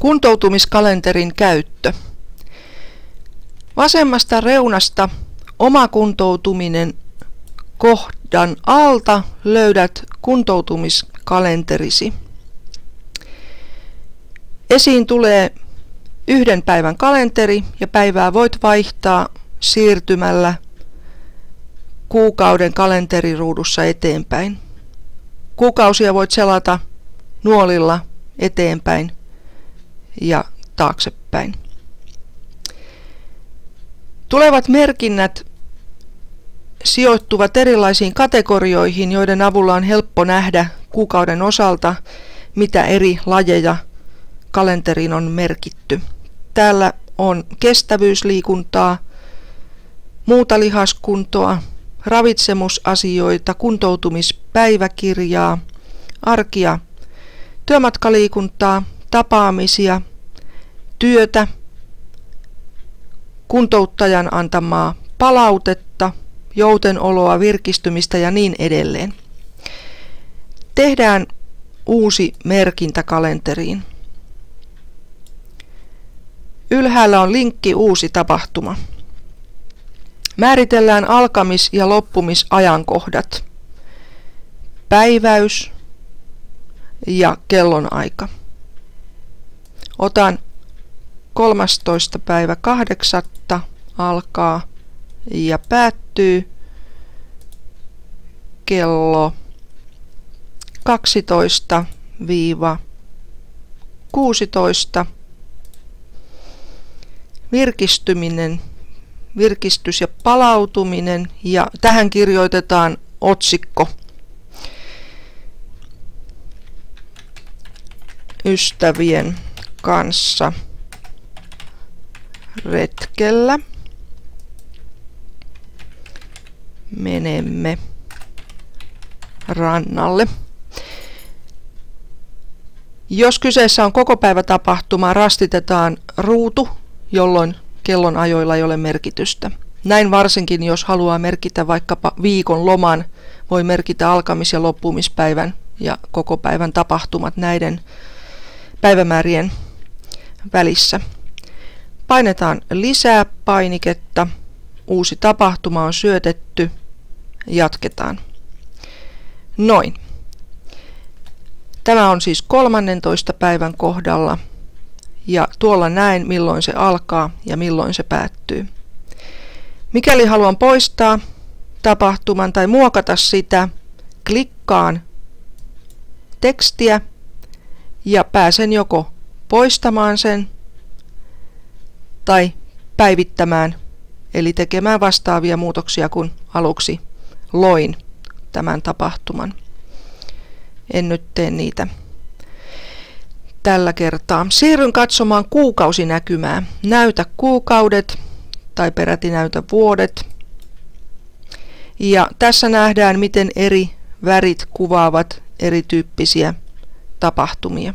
Kuntoutumiskalenterin käyttö. Vasemmasta reunasta Oma kuntoutuminen kohdan alta löydät kuntoutumiskalenterisi. Esiin tulee 1 päivän kalenteri ja päivää voit vaihtaa siirtymällä kuukauden kalenteriruudussa eteenpäin. Kuukausia voit selata nuolilla eteenpäin ja taaksepäin. Tulevat merkinnät sijoittuvat erilaisiin kategorioihin, joiden avulla on helppo nähdä kuukauden osalta, mitä eri lajeja kalenteriin on merkitty. Täällä on kestävyysliikuntaa, muuta lihaskuntoa, ravitsemusasioita, kuntoutumispäiväkirjaa, arkia, työmatkaliikuntaa, tapaamisia, työtä, kuntouttajan antamaa palautetta, joutenoloa, virkistymistä ja niin edelleen. Tehdään uusi merkintä kalenteriin. Ylhäällä on linkki Uusi tapahtuma. Määritellään alkamis- ja loppumisajankohdat, päiväys ja kellonaika. Otan 13.8. alkaa ja päättyy kello 12–16. Virkistyminen, virkistys ja palautuminen, ja tähän kirjoitetaan otsikko. Ystävien kanssa retkellä menemme rannalle. Jos kyseessä on kokopäivätapahtuma, rastitetaan ruutu, jolloin kellonajoilla ei ole merkitystä. Näin varsinkin, jos haluaa merkitä vaikkapa viikon loman, voi merkitä alkamis- ja loppumispäivän ja koko päivän tapahtumat näiden päivämäärien välissä. Painetaan lisää painiketta. Uusi tapahtuma on syötetty. Jatketaan. Noin. Tämä on siis 13. päivän kohdalla. Ja tuolla näen, milloin se alkaa ja milloin se päättyy. Mikäli haluan poistaa tapahtuman tai muokata sitä, klikkaan tekstiä ja pääsen joko poistamaan sen tai päivittämään, eli tekemään vastaavia muutoksia kuin aluksi loin tämän tapahtuman. En nyt tee niitä tällä kertaa. Siirryn katsomaan kuukausinäkymää. Näytä kuukaudet tai peräti näytä vuodet. Ja tässä nähdään, miten eri värit kuvaavat erityyppisiä tapahtumia.